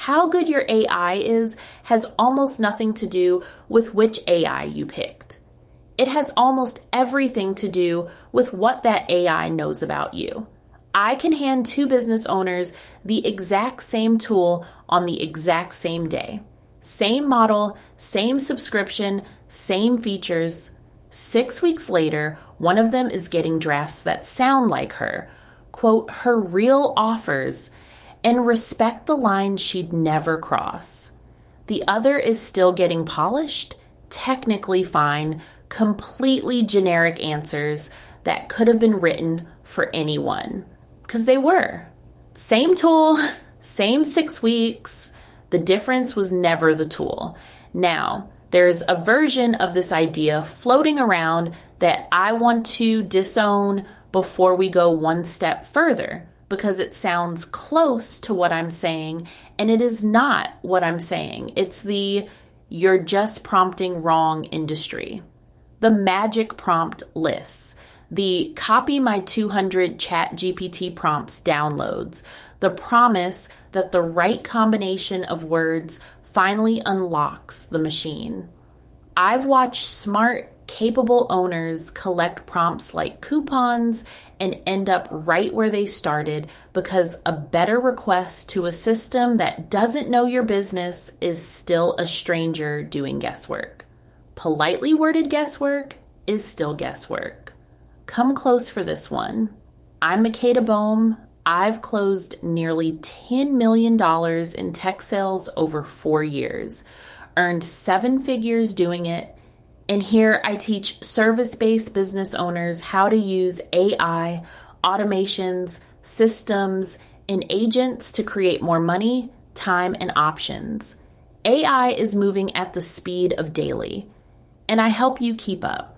How good your AI is has almost nothing to do with which AI you picked. It has almost everything to do with what that AI knows about you. I can hand two business owners the exact same tool on the exact same day. Same model, same subscription, same features. 6 weeks later, one of them is getting drafts that sound like her, quote, her real offers, and respect the line she'd never cross. The other is still getting polished, technically fine, completely generic answers that could have been written for anyone. Because they were. Same tool, same 6 weeks. The difference was never the tool. Now, there's a version of this idea floating around that I want to disown before we go one step further, because it sounds close to what I'm saying, and it is not what I'm saying. It's the you're just prompting wrong industry. The magic prompt lists. The copy my 200 ChatGPT prompts downloads, the promise that the right combination of words finally unlocks the machine. I've watched smart, capable owners collect prompts like coupons and end up right where they started because a better request to a system that doesn't know your business is still a stranger doing guesswork. Politely worded guesswork is still guesswork. Come close for this one. I'm Makeda Boehm. I've closed nearly $10 million in tech sales over 4 years, earned 7 figures doing it, and here I teach service-based business owners how to use AI, automations, systems, and agents to create more money, time, and options. AI is moving at the speed of daily, and I help you keep up.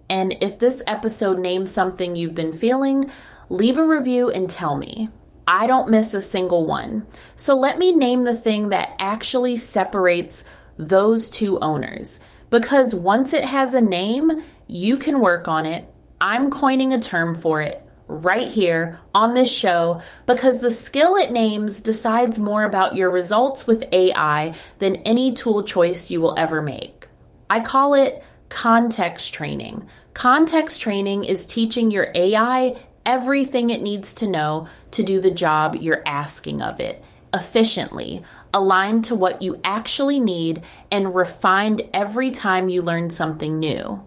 And if this episode names something you've been feeling, leave a review and tell me. I don't miss a single one. So let me name the thing that actually separates those two owners. Because once it has a name, you can work on it. I'm coining a term for it right here on this show because the skill it names decides more about your results with AI than any tool choice you will ever make. I call it context training. Context training is teaching your AI everything it needs to know to do the job you're asking of it, efficiently, aligned to what you actually need, and refined every time you learn something new.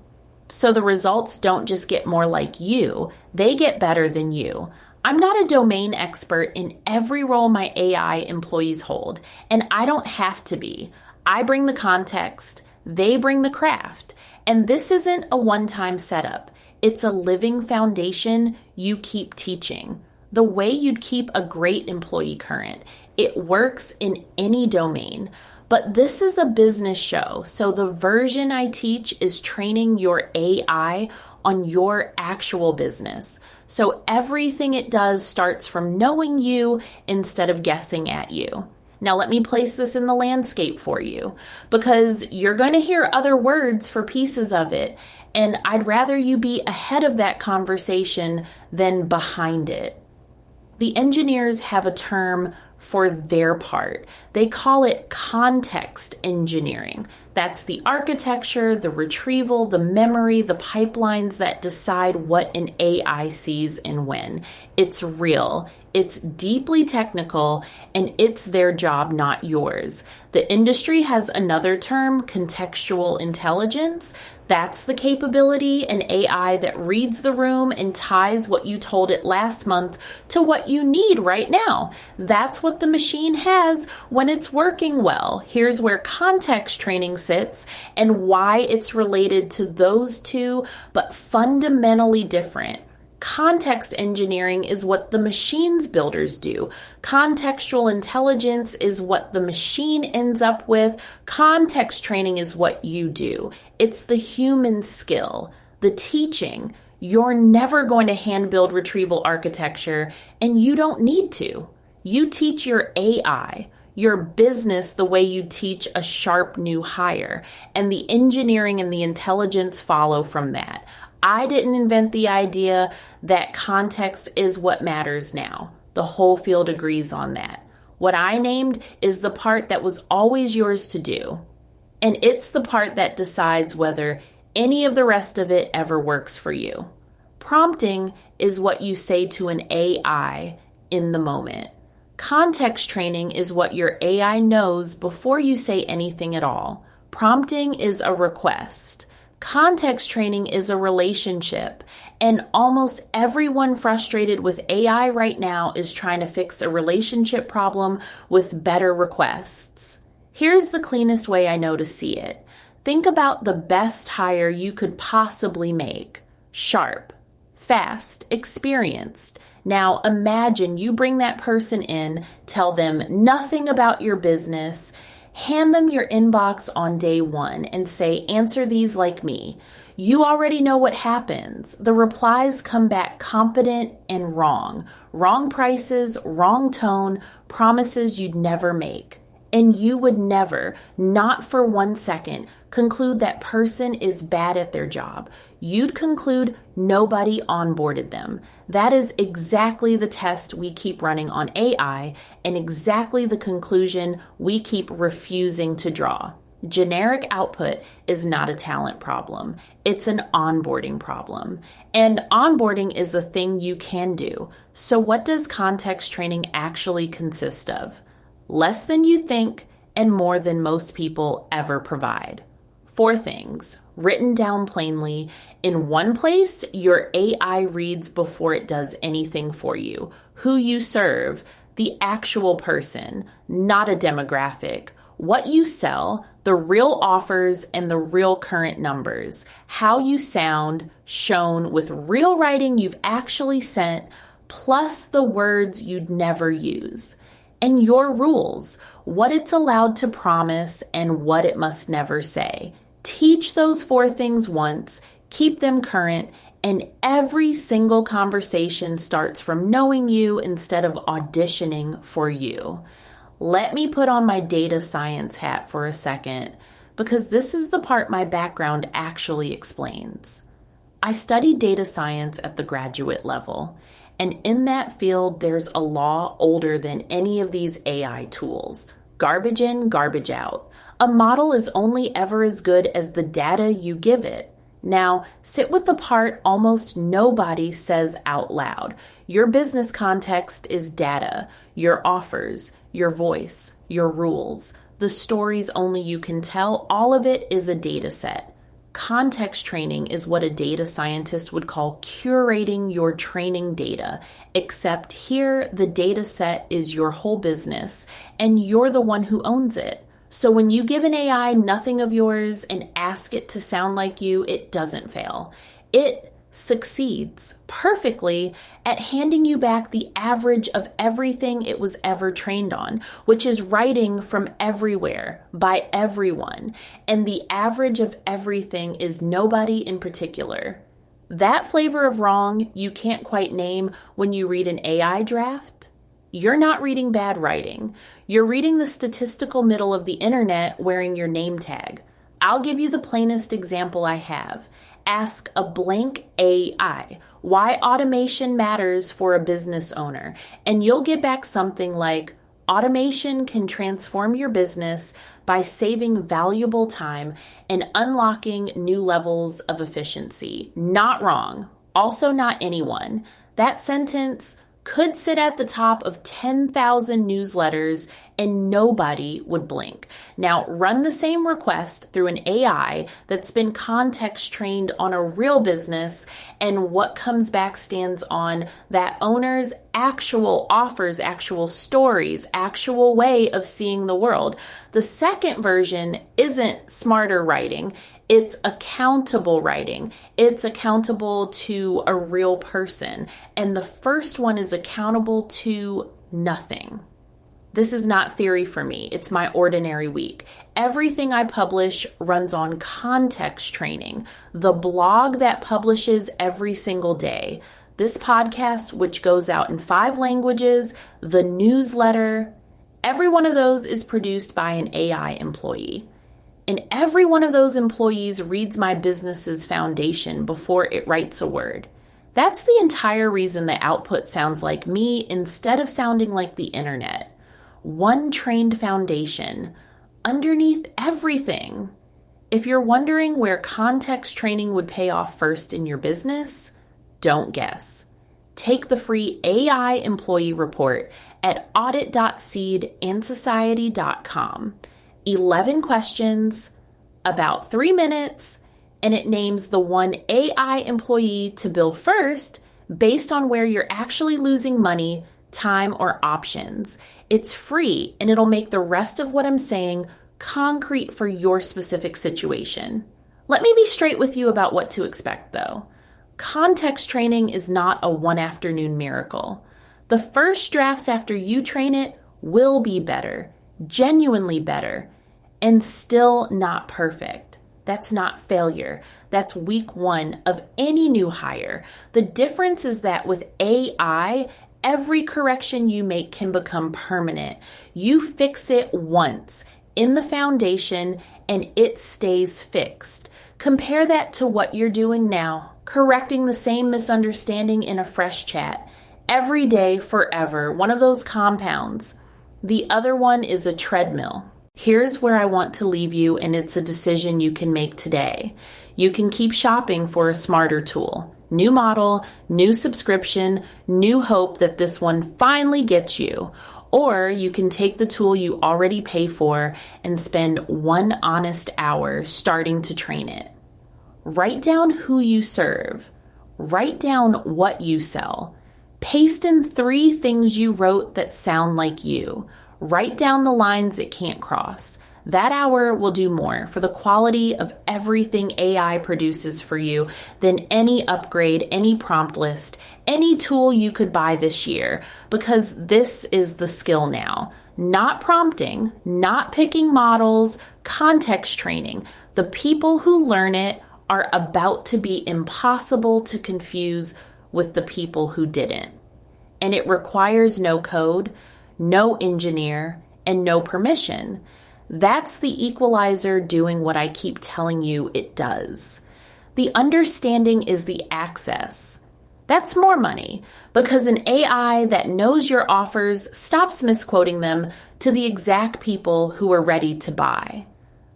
So the results don't just get more like you, they get better than you. I'm not a domain expert in every role my AI employees hold, and I don't have to be. I bring the context, they bring the craft. And this isn't a one-time setup. It's a living foundation you keep teaching. The way you'd keep a great employee current. It works in any domain. But this is a business show, so the version I teach is training your AI on your actual business. So everything it does starts from knowing you instead of guessing at you. Now let me place this in the landscape for you because you're going to hear other words for pieces of it, and I'd rather you be ahead of that conversation than behind it. The engineers have a term for their part. They call it context engineering. That's the architecture, the retrieval, the memory, the pipelines that decide what an AI sees and when. It's real. It's deeply technical, and it's their job, not yours. The industry has another term, contextual intelligence. That's the capability in AI that reads the room and ties what you told it last month to what you need right now. That's what the machine has when it's working well. Here's where context training sits and why it's related to those two, but fundamentally different. Context engineering is what the machines builders do. Contextual intelligence is what the machine ends up with. Context training is what you do. It's the human skill, the teaching. You're never going to hand build retrieval architecture, and you don't need to. You teach your AI, your business, the way you teach a sharp new hire, and the engineering and the intelligence follow from that. I didn't invent the idea that context is what matters now. The whole field agrees on that. What I named is the part that was always yours to do. And it's the part that decides whether any of the rest of it ever works for you. Prompting is what you say to an AI in the moment. Context training is what your AI knows before you say anything at all. Prompting is a request. Context training is a relationship. And almost everyone frustrated with AI right now is trying to fix a relationship problem with better requests. Here's the cleanest way I know to see it. Think about the best hire you could possibly make. Sharp, fast, experienced. Now imagine you bring that person in, tell them nothing about your business, hand them your inbox on day one and say, answer these like me. You already know what happens. The replies come back confident and wrong. Wrong prices, wrong tone, promises you'd never make. And you would never, not for 1 second, conclude that person is bad at their job. You'd conclude nobody onboarded them. That is exactly the test we keep running on AI and exactly the conclusion we keep refusing to draw. Generic output is not a talent problem. It's an onboarding problem. And onboarding is a thing you can do. So what does context training actually consist of? Less than you think and more than most people ever provide. 4 things, written down plainly. In one place, your AI reads before it does anything for you. Who you serve, the actual person, not a demographic. What you sell, the real offers and the real current numbers. How you sound, shown with real writing you've actually sent, plus the words you'd never use. And your rules, what it's allowed to promise and what it must never say. Teach those 4 things once, keep them current, and every single conversation starts from knowing you instead of auditioning for you. Let me put on my data science hat for a second, because this is the part my background actually explains. I studied data science at the graduate level. And in that field, there's a law older than any of these AI tools. Garbage in, garbage out. A model is only ever as good as the data you give it. Now, sit with the part almost nobody says out loud. Your business context is data, your offers, your voice, your rules, the stories only you can tell. All of it is a data set. Context training is what a data scientist would call curating your training data, except here the data set is your whole business and you're the one who owns it. So when you give an AI nothing of yours and ask it to sound like you, it doesn't fail. It succeeds perfectly at handing you back the average of everything it was ever trained on, which is writing from everywhere by everyone. And the average of everything is nobody in particular. That flavor of wrong you can't quite name when you read an AI draft. You're not reading bad writing. You're reading the statistical middle of the internet wearing your name tag. I'll give you the plainest example I have. Ask a blank AI why automation matters for a business owner, and you'll get back something like, automation can transform your business by saving valuable time and unlocking new levels of efficiency. Not wrong. Also not anyone. That sentence could sit at the top of 10,000 newsletters and nobody would blink. Now, run the same request through an AI that's been context trained on a real business, and what comes back stands on that owner's actual offers, actual stories, actual way of seeing the world. The second version isn't smarter writing. It's accountable writing. It's accountable to a real person. And the first one is accountable to nothing. This is not theory for me. It's my ordinary week. Everything I publish runs on context training. The blog that publishes every single day. This podcast, which goes out in 5 languages, the newsletter, every one of those is produced by an AI employee. And every one of those employees reads my business's foundation before it writes a word. That's the entire reason the output sounds like me instead of sounding like the internet. one trained foundation underneath everything. If you're wondering where context training would pay off first in your business, don't guess. Take the free AI employee report at audit.seedandsociety.com. 11 questions, about 3 minutes, and it names the one AI employee to bill first based on where you're actually losing money, time, or options. It's free, and it'll make the rest of what I'm saying concrete for your specific situation. Let me be straight with you about what to expect, though. Context training is not a one afternoon miracle. The first drafts after you train it will be better, genuinely better, and still not perfect. That's not failure. That's week one of any new hire. The difference is that with AI, every correction you make can become permanent. You fix it once in the foundation and it stays fixed. Compare that to what you're doing now, correcting the same misunderstanding in a fresh chat. Every day, forever, one of those compounds. The other one is a treadmill. Here's where I want to leave you, and it's a decision you can make today. You can keep shopping for a smarter tool. New model, new subscription, new hope that this one finally gets you. Or you can take the tool you already pay for and spend 1 honest hour starting to train it. Write down who you serve. Write down what you sell. Paste in 3 things you wrote that sound like you. Write down the lines it can't cross. That hour will do more for the quality of everything AI produces for you than any upgrade, any prompt list, any tool you could buy this year, because this is the skill now. Not prompting, not picking models, context training. The people who learn it are about to be impossible to confuse with the people who didn't. And it requires no code, no engineer, and no permission. That's the equalizer doing what I keep telling you it does. The understanding is the access. That's more money, because an AI that knows your offers stops misquoting them to the exact people who are ready to buy.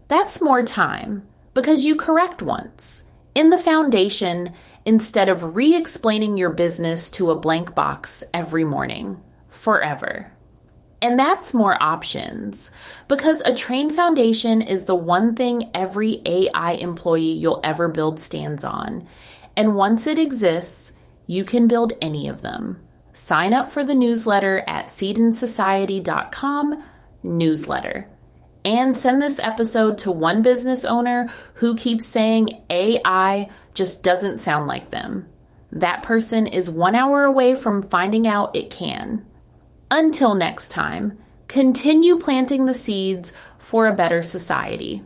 That's more time, because you correct once, in the foundation, instead of re-explaining your business to a blank box every morning, forever. And that's more options, because a trained foundation is the one thing every AI employee you'll ever build stands on. And once it exists, you can build any of them. Sign up for the newsletter at seedandsociety.com newsletter. And send this episode to one business owner who keeps saying AI just doesn't sound like them. That person is 1 hour away from finding out it can. Until next time, continue planting the seeds for a better society.